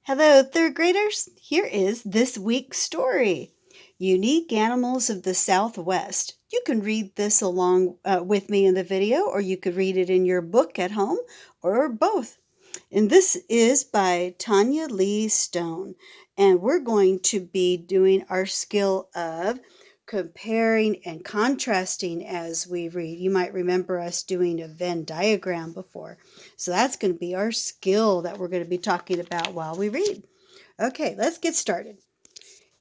Hello, third graders. Here is this week's story. Unique Animals of the Southwest. You can read this along with me in the video, or you could read it in your book at home, or both. And this is by Tanya Lee Stone. And we're going to be doing our skill of comparing and contrasting as we read. You might remember us doing a Venn diagram before. So that's going to be our skill that we're going to be talking about while we read. Okay, let's get started.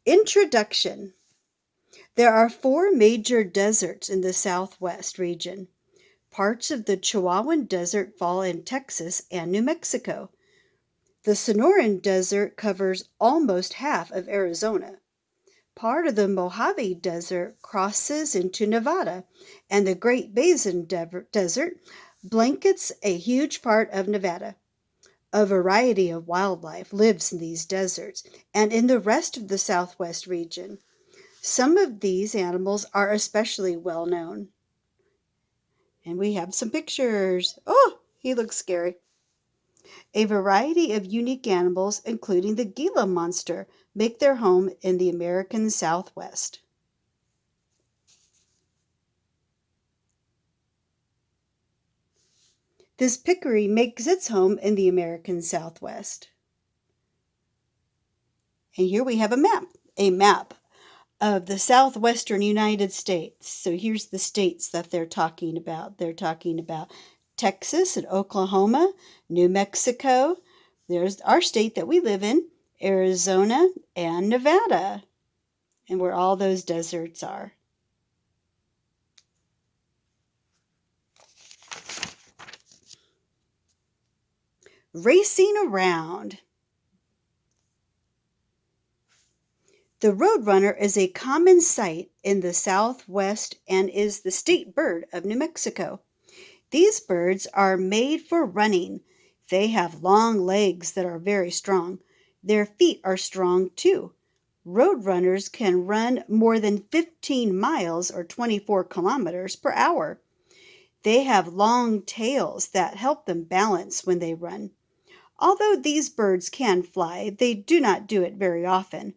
Introduction. There are 4 major deserts in the Southwest region. Parts of the Chihuahuan Desert fall in Texas and New Mexico. The Sonoran Desert covers almost half of Arizona. Part of the Mojave Desert crosses into Nevada, and the Great Basin Desert blankets a huge part of Nevada. A variety of wildlife lives in these deserts and in the rest of the Southwest region. Some of these animals are especially well known. And we have some pictures. Oh, he looks scary. A variety of unique animals, including the Gila monster, make their home in the American Southwest. This peccary makes its home in the American Southwest. And here we have a map of the southwestern United States. So here's the states that they're talking about. They're talking about Texas and Oklahoma, New Mexico. There's our state that we live in, Arizona, and Nevada, and where all those deserts are. Racing around. The roadrunner is a common sight in the Southwest and is the state bird of New Mexico. These birds are made for running. They have long legs that are very strong. Their feet are strong too. Roadrunners can run more than 15 miles or 24 kilometers per hour. They have long tails that help them balance when they run. Although these birds can fly, they do not do it very often.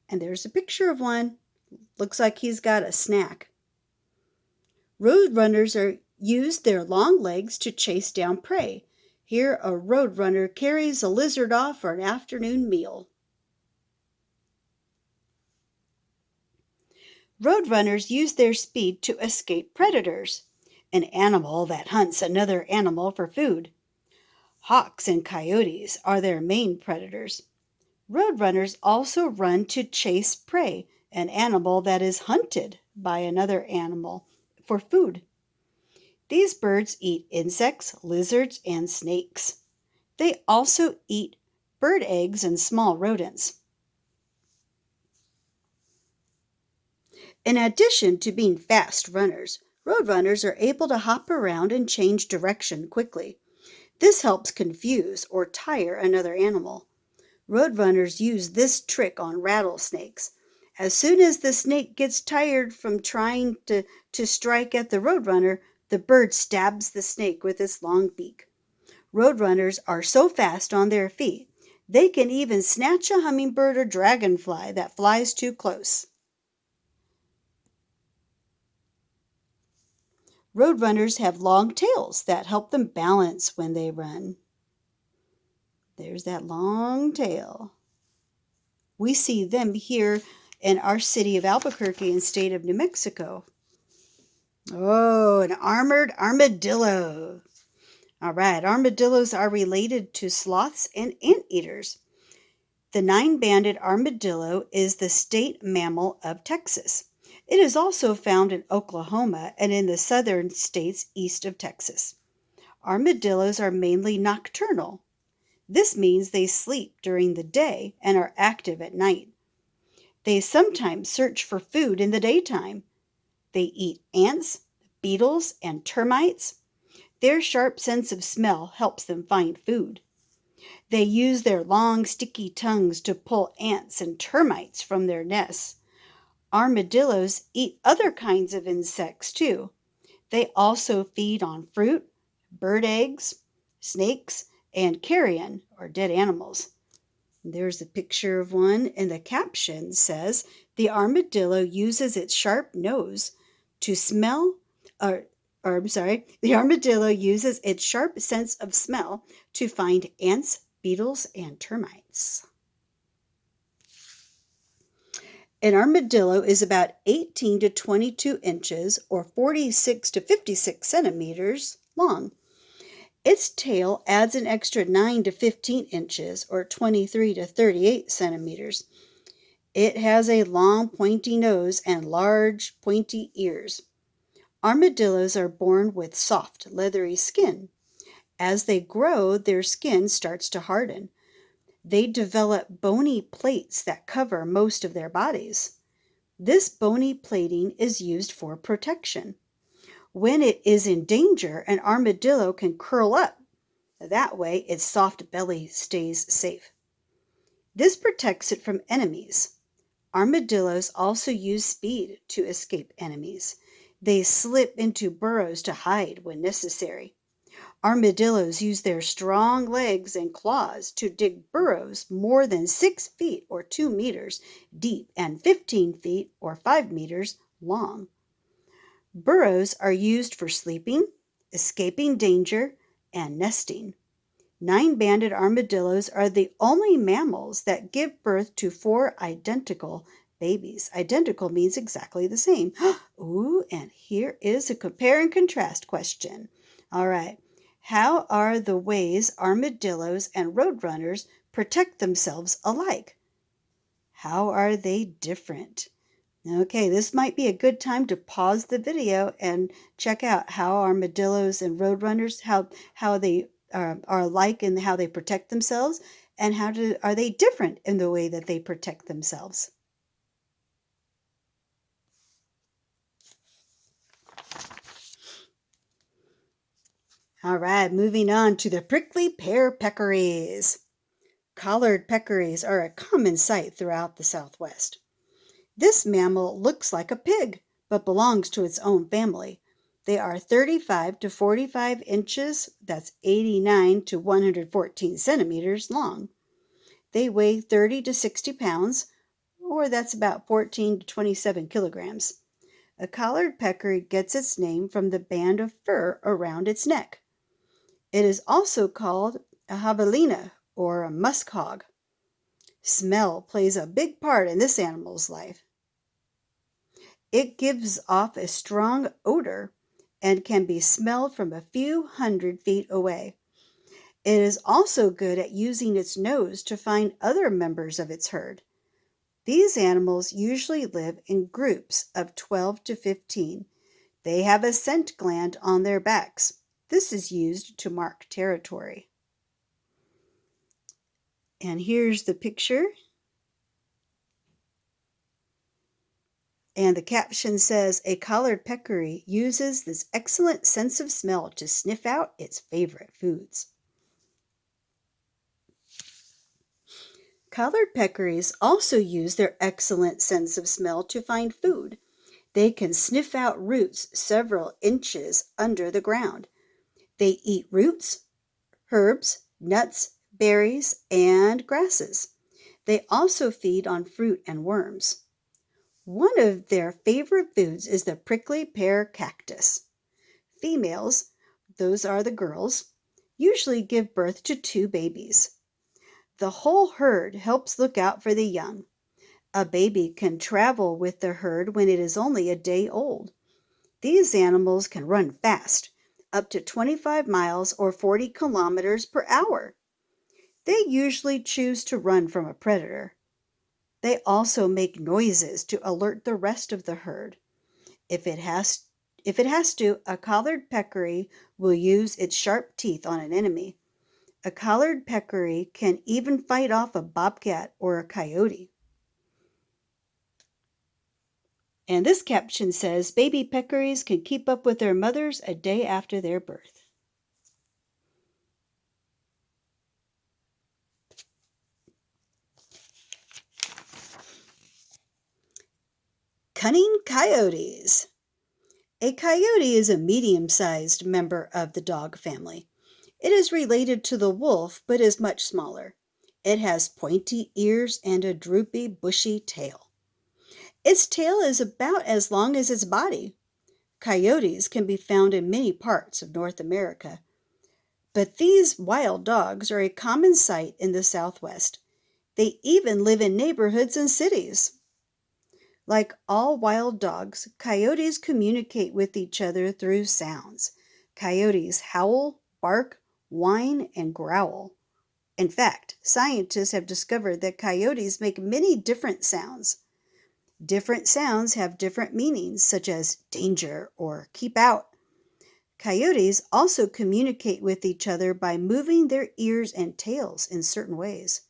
And there's a picture of one. Looks like he's got a snack. Roadrunners use their long legs to chase down prey. Here, a roadrunner carries a lizard off for an afternoon meal. Roadrunners use their speed to escape predators, an animal that hunts another animal for food. Hawks and coyotes are their main predators. Roadrunners also run to chase prey, an animal that is hunted by another animal for food. These birds eat insects, lizards, and snakes. They also eat bird eggs and small rodents. In addition to being fast runners, roadrunners are able to hop around and change direction quickly. This helps confuse or tire another animal. Roadrunners use this trick on rattlesnakes. As soon as the snake gets tired from trying to strike at the roadrunner, the bird stabs the snake with its long beak. Roadrunners are so fast on their feet, they can even snatch a hummingbird or dragonfly that flies too close. Roadrunners have long tails that help them balance when they run. There's that long tail. We see them here in our city of Albuquerque and state of New Mexico. Oh, an armored armadillo. All right, armadillos are related to sloths and anteaters. The 9-banded armadillo is the state mammal of Texas. It is also found in Oklahoma and in the southern states east of Texas. Armadillos are mainly nocturnal. This means they sleep during the day and are active at night. They sometimes search for food in the daytime. They eat ants, beetles, and termites. Their sharp sense of smell helps them find food. They use their long, sticky tongues to pull ants and termites from their nests. Armadillos eat other kinds of insects too. They also feed on fruit, bird eggs, snakes, and carrion, or dead animals. There's a picture of one, and the caption says, "The armadillo uses its sharp nose to smell, or, the armadillo uses its sharp sense of smell to find ants, beetles, and termites." An armadillo is about 18 to 22 inches or 46 to 56 centimeters long. Its tail adds an extra 9 to 15 inches or 23 to 38 centimeters. It has a long pointy nose and large pointy ears. Armadillos are born with soft, leathery skin. As they grow, their skin starts to harden. They develop bony plates that cover most of their bodies. This bony plating is used for protection. When it is in danger, an armadillo can curl up. That way, its soft belly stays safe. This protects it from enemies. Armadillos also use speed to escape enemies. They slip into burrows to hide when necessary. Armadillos use their strong legs and claws to dig burrows more than 6 feet or 2 meters deep and 15 feet or 5 meters long. Burrows are used for sleeping, escaping danger, and nesting. 9-banded armadillos are the only mammals that give birth to 4 identical babies. Identical means exactly the same. Ooh, and here is a compare and contrast question. All right. How are the ways armadillos and roadrunners protect themselves alike? How are they different? Okay, this might be a good time to pause the video and check out how armadillos and roadrunners, how they are alike in how they protect themselves, and are they different in the way that they protect themselves. All right, moving on to the prickly pear peccaries. Collared peccaries are a common sight throughout the Southwest. This mammal looks like a pig, but belongs to its own family. They are 35 to 45 inches, that's 89 to 114 centimeters long. They weigh 30 to 60 pounds, or that's about 14 to 27 kilograms. A collared peccary gets its name from the band of fur around its neck. It is also called a javelina or a musk hog. Smell plays a big part in this animal's life. It gives off a strong odor and can be smelled from a few hundred feet away. It is also good at using its nose to find other members of its herd. These animals usually live in groups of 12 to 15. They have a scent gland on their backs. This is used to mark territory. And here's the picture. And the caption says, "A collared peccary uses this excellent sense of smell to sniff out its favorite foods." Collared peccaries also use their excellent sense of smell to find food. They can sniff out roots several inches under the ground. They eat roots, herbs, nuts, berries, and grasses. They also feed on fruit and worms. One of their favorite foods is the prickly pear cactus. Females, those are the girls, usually give birth to 2 babies. The whole herd helps look out for the young. A baby can travel with the herd when it is only a day old. These animals can run fast, up to 25 miles or 40 kilometers per hour. They usually choose to run from a predator. They also make noises to alert the rest of the herd. If it has to, a collared peccary will use its sharp teeth on an enemy. A collared peccary can even fight off a bobcat or a coyote. And this caption says, "Baby peccaries can keep up with their mothers a day after their birth." Cunning coyotes. A coyote is a medium-sized member of the dog family. It is related to the wolf, but is much smaller. It has pointy ears and a droopy, bushy tail. Its tail is about as long as its body. Coyotes can be found in many parts of North America, but these wild dogs are a common sight in the Southwest. They even live in neighborhoods and cities. Like all wild dogs, coyotes communicate with each other through sounds. Coyotes howl, bark, whine, and growl. In fact, scientists have discovered that coyotes make many different sounds. Different sounds have different meanings, such as danger or keep out. Coyotes also communicate with each other by moving their ears and tails in certain ways.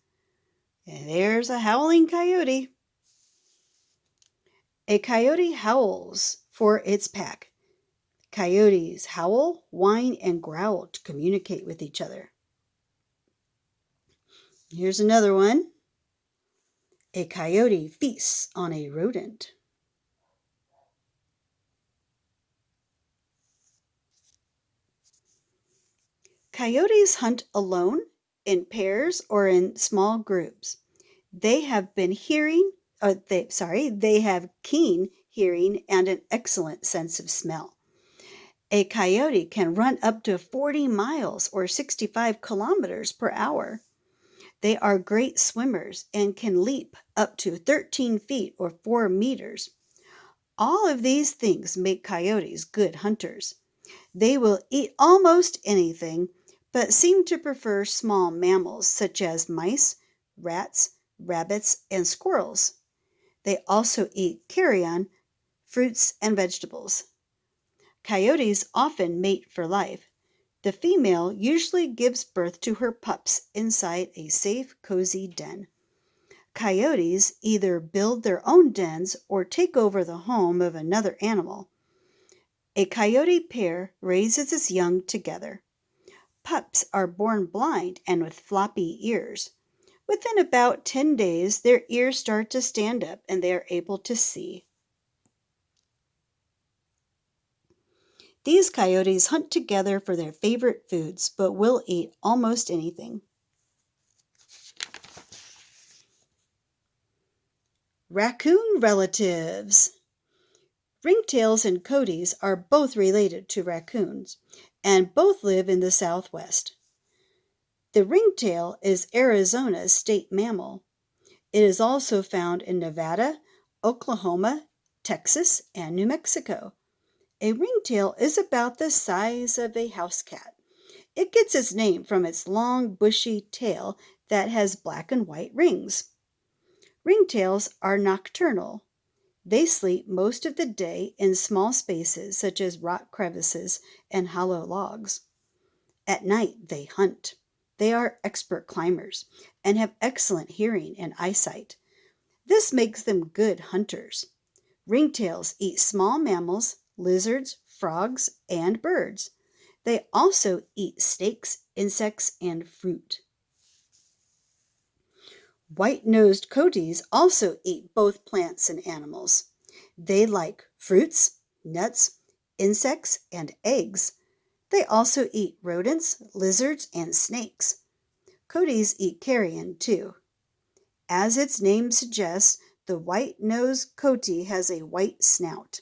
And there's a howling coyote. A coyote howls for its pack. Coyotes howl, whine, and growl to communicate with each other. Here's another one. A coyote feasts on a rodent. Coyotes hunt alone, in pairs, or in small groups. They have they have keen hearing and an excellent sense of smell. A coyote can run up to 40 miles or 65 kilometers per hour. They are great swimmers and can leap up to 13 feet or 4 meters. All of these things make coyotes good hunters. They will eat almost anything, but seem to prefer small mammals such as mice, rats, rabbits, and squirrels. They also eat carrion, fruits, and vegetables. Coyotes often mate for life. The female usually gives birth to her pups inside a safe, cozy den. Coyotes either build their own dens or take over the home of another animal. A coyote pair raises its young together. Pups are born blind and with floppy ears. Within about 10 days, their ears start to stand up and they are able to see. These coyotes hunt together for their favorite foods, but will eat almost anything. Raccoon relatives. Ringtails and coaties are both related to raccoons, and both live in the Southwest. The ringtail is Arizona's state mammal. It is also found in Nevada, Oklahoma, Texas, and New Mexico. A ringtail is about the size of a house cat. It gets its name from its long, bushy tail that has black and white rings. Ringtails are nocturnal. They sleep most of the day in small spaces such as rock crevices and hollow logs. At night, they hunt. They are expert climbers and have excellent hearing and eyesight. This makes them good hunters. Ringtails eat small mammals, lizards, frogs, and birds. They also eat snakes, insects, and fruit. White-nosed coaties also eat both plants and animals. They like fruits, nuts, insects, and eggs. They also eat rodents, lizards, and snakes. Coaties eat carrion too. As its name suggests, the white-nosed coati has a white snout.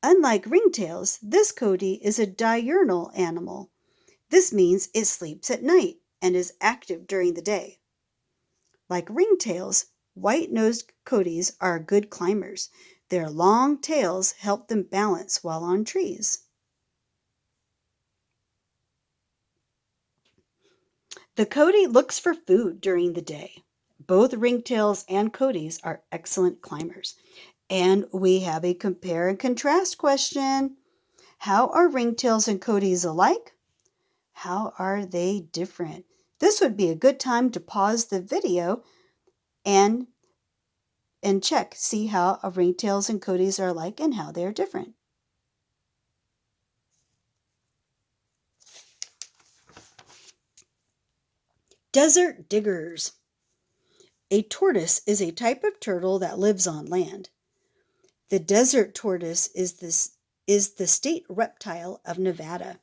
Unlike ringtails, this coati is a diurnal animal. This means it sleeps at night and is active during the day. Like ringtails, white-nosed coatis are good climbers. Their long tails help them balance while on trees. The coati looks for food during the day. Both ringtails and coatis are excellent climbers. And we have a compare and contrast question. How are ringtails and coatis alike? How are they different? This would be a good time to pause the video and check, see how ringtails and coatis are alike and how they are different. Desert diggers. A tortoise is a type of turtle that lives on land. The desert tortoise is the state reptile of Nevada.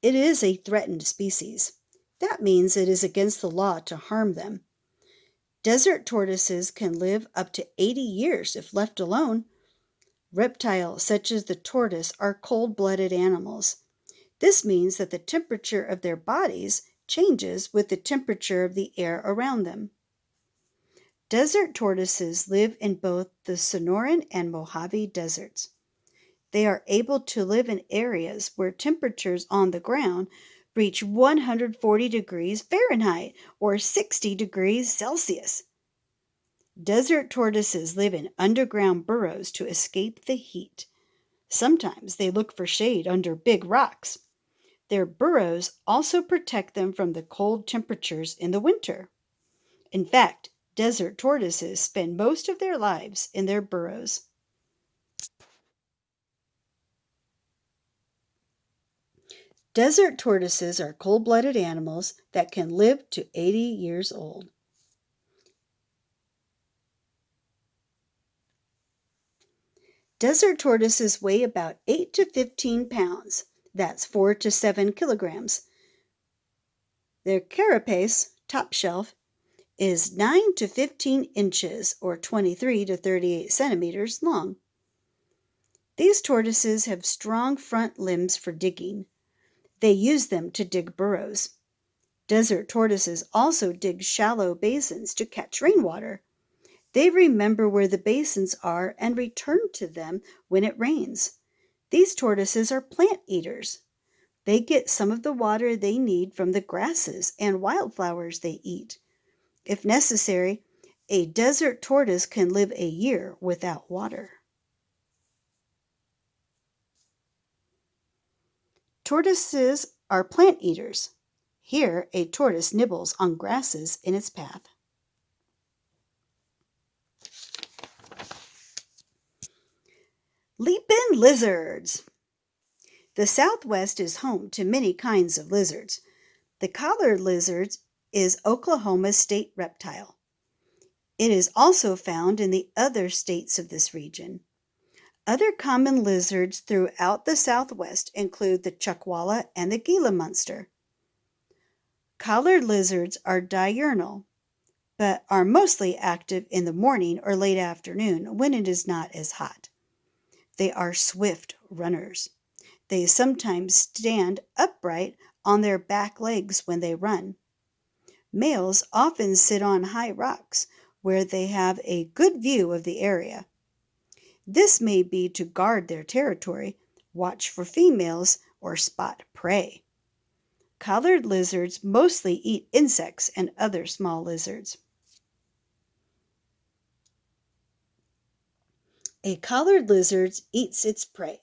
It is a threatened species. That means it is against the law to harm them. Desert tortoises can live up to 80 years if left alone. Reptiles such as the tortoise are cold-blooded animals. This means that the temperature of their bodies changes with the temperature of the air around them. Desert tortoises live in both the Sonoran and Mojave deserts. They are able to live in areas where temperatures on the ground reach 140 degrees Fahrenheit or 60 degrees Celsius. Desert tortoises live in underground burrows to escape the heat. Sometimes they look for shade under big rocks. Their burrows also protect them from the cold temperatures in the winter. In fact, desert tortoises spend most of their lives in their burrows. Desert tortoises are cold-blooded animals that can live to 80 years old. Desert tortoises weigh about 8 to 15 pounds. That's 4 to 7 kilograms. Their carapace, top shelf, is 9 to 15 inches or 23 to 38 centimeters long. These tortoises have strong front limbs for digging. They use them to dig burrows. Desert tortoises also dig shallow basins to catch rainwater. They remember where the basins are and return to them when it rains. These tortoises are plant eaters. They get some of the water they need from the grasses and wildflowers they eat. If necessary, a desert tortoise can live a year without water. Tortoises are plant eaters. Here, a tortoise nibbles on grasses in its path. Leapin' lizards. The Southwest is home to many kinds of lizards. The collared lizard is Oklahoma's state reptile. It is also found in the other states of this region. Other common lizards throughout the Southwest include the chuckwalla and the Gila monster. Collared lizards are diurnal, but are mostly active in the morning or late afternoon when it is not as hot. They are swift runners. They sometimes stand upright on their back legs when they run. Males often sit on high rocks where they have a good view of the area. This may be to guard their territory, watch for females, or spot prey. Collared lizards mostly eat insects and other small lizards. A collared lizard eats its prey.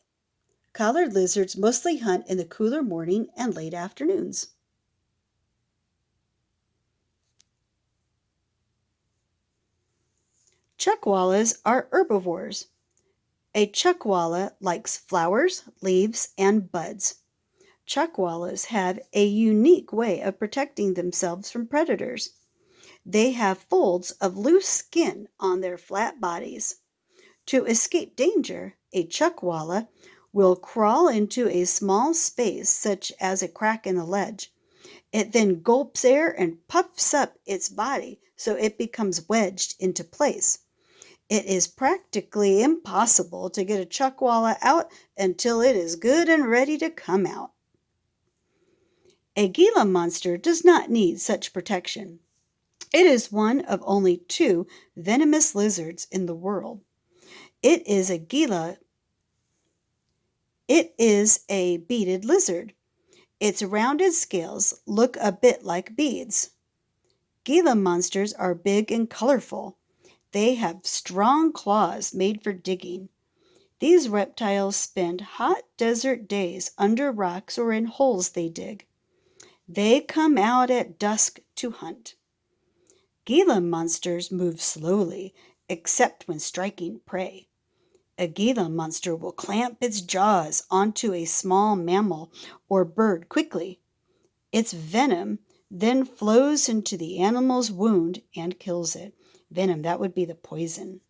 Collared lizards mostly hunt in the cooler morning and late afternoons. Chuckwallas are herbivores. A chuckwalla likes flowers, leaves, and buds. Chuckwallas have a unique way of protecting themselves from predators. They have folds of loose skin on their flat bodies. To escape danger, a chuckwalla will crawl into a small space such as a crack in the ledge. It then gulps air and puffs up its body so it becomes wedged into place. It is practically impossible to get a chuckwalla out until it is good and ready to come out. A Gila monster does not need such protection. It is one of only 2 venomous lizards in the world. It is a beaded lizard. Its rounded scales look a bit like beads. Gila monsters are big and colorful. They have strong claws made for digging. These reptiles spend hot desert days under rocks or in holes they dig. They come out at dusk to hunt. Gila monsters move slowly, except when striking prey. A Gila monster will clamp its jaws onto a small mammal or bird quickly. Its venom then flows into the animal's wound and kills it. Venom, that would be the poison.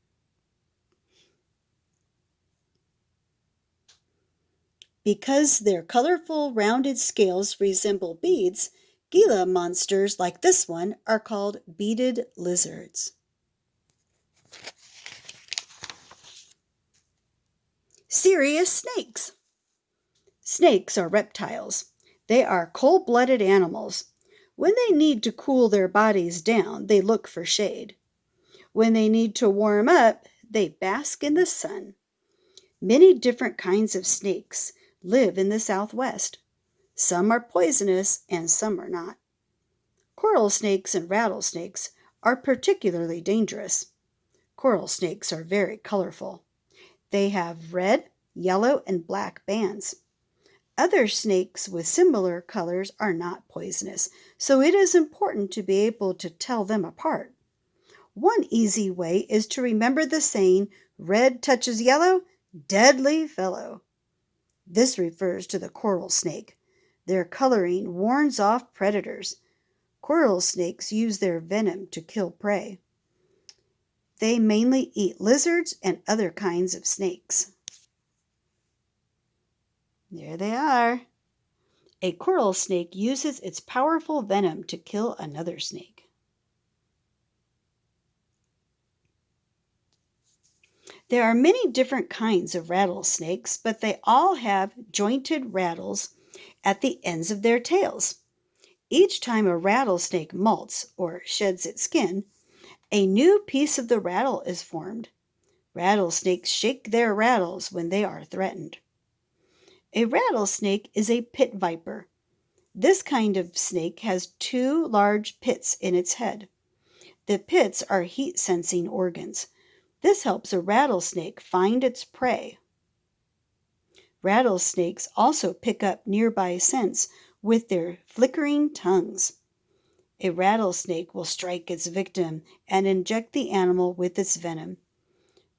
Because their colorful rounded scales resemble beads, Gila monsters like this one are called beaded lizards. Serious snakes. Snakes are reptiles. They are cold-blooded animals. When they need to cool their bodies down, they look for shade. When they need to warm up, they bask in the sun. Many different kinds of snakes live in the Southwest. Some are poisonous and some are not. Coral snakes and rattlesnakes are particularly dangerous. Coral snakes are very colorful. They have red, yellow, and black bands. Other snakes with similar colors are not poisonous, so it is important to be able to tell them apart. One easy way is to remember the saying, "Red touches yellow, deadly fellow." This refers to the coral snake. Their coloring warns off predators. Coral snakes use their venom to kill prey. They mainly eat lizards and other kinds of snakes. There they are. A coral snake uses its powerful venom to kill another snake. There are many different kinds of rattlesnakes, but they all have jointed rattles at the ends of their tails. Each time a rattlesnake molts or sheds its skin, a new piece of the rattle is formed. Rattlesnakes shake their rattles when they are threatened. A rattlesnake is a pit viper. This kind of snake has two large pits in its head. The pits are heat-sensing organs. This helps a rattlesnake find its prey. Rattlesnakes also pick up nearby scents with their flickering tongues. A rattlesnake will strike its victim and inject the animal with its venom.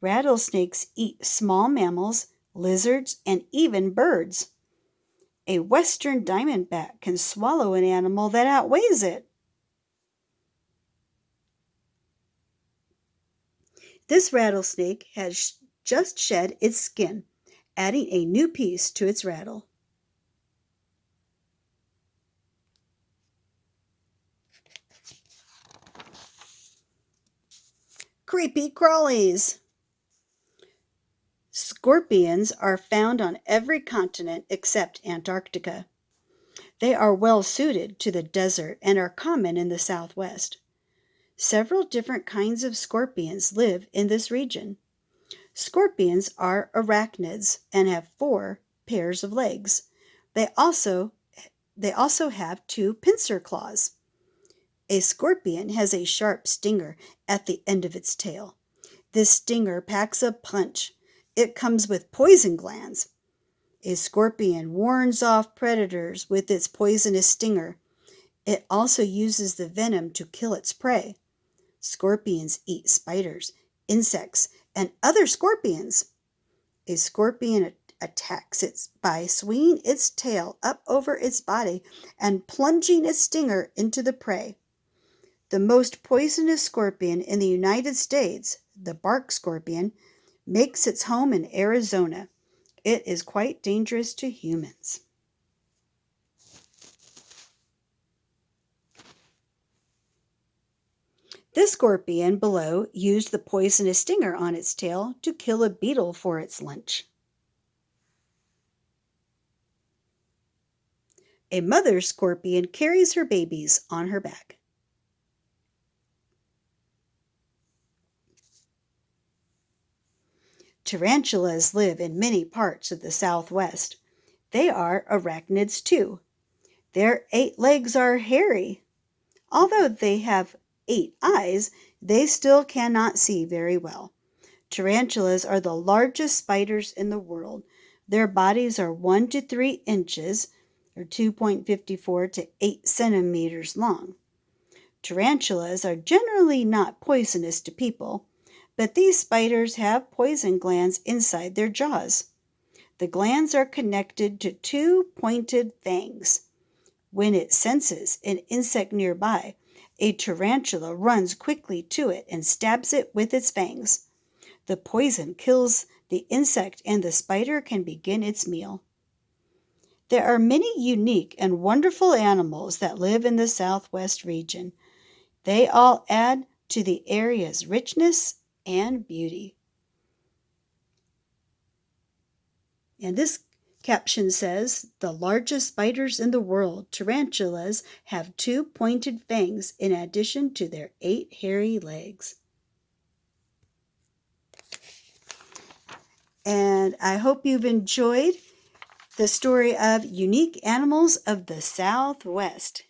Rattlesnakes eat small mammals, lizards, and even birds. A western diamondback can swallow an animal that outweighs it. This rattlesnake has just shed its skin, adding a new piece to its rattle. Creepy crawlies. Scorpions are found on every continent except Antarctica. They are well suited to the desert and are common in the Southwest. Several different kinds of scorpions live in this region. Scorpions are arachnids and have 4 pairs of legs. They also have 2 pincer claws. A scorpion has a sharp stinger at the end of its tail. This stinger packs a punch. It comes with poison glands. A scorpion warns off predators with its poisonous stinger. It also uses the venom to kill its prey. Scorpions eat spiders, insects, and other scorpions. A scorpion attacks it by swinging its tail up over its body and plunging its stinger into the prey. The most poisonous scorpion in the United States, the bark scorpion, makes its home in Arizona. It is quite dangerous to humans. This scorpion below used the poisonous stinger on its tail to kill a beetle for its lunch. A mother scorpion carries her babies on her back. Tarantulas live in many parts of the Southwest. They are arachnids too. Their 8 legs are hairy. Although they have 8 eyes, they still cannot see very well. Tarantulas are the largest spiders in the world. Their bodies are 1 to 3 inches, or 2.54 to 8 centimeters long. Tarantulas are generally not poisonous to people, but these spiders have poison glands inside their jaws. The glands are connected to 2 pointed fangs. When it senses an insect nearby, a tarantula runs quickly to it and stabs it with its fangs. The poison kills the insect and the spider can begin its meal. There are many unique and wonderful animals that live in the Southwest region. They all add to the area's richness and beauty. And this caption says, the largest spiders in the world, tarantulas, have 2 pointed fangs in addition to their 8 hairy legs. And I hope you've enjoyed the story of Unique Animals of the Southwest.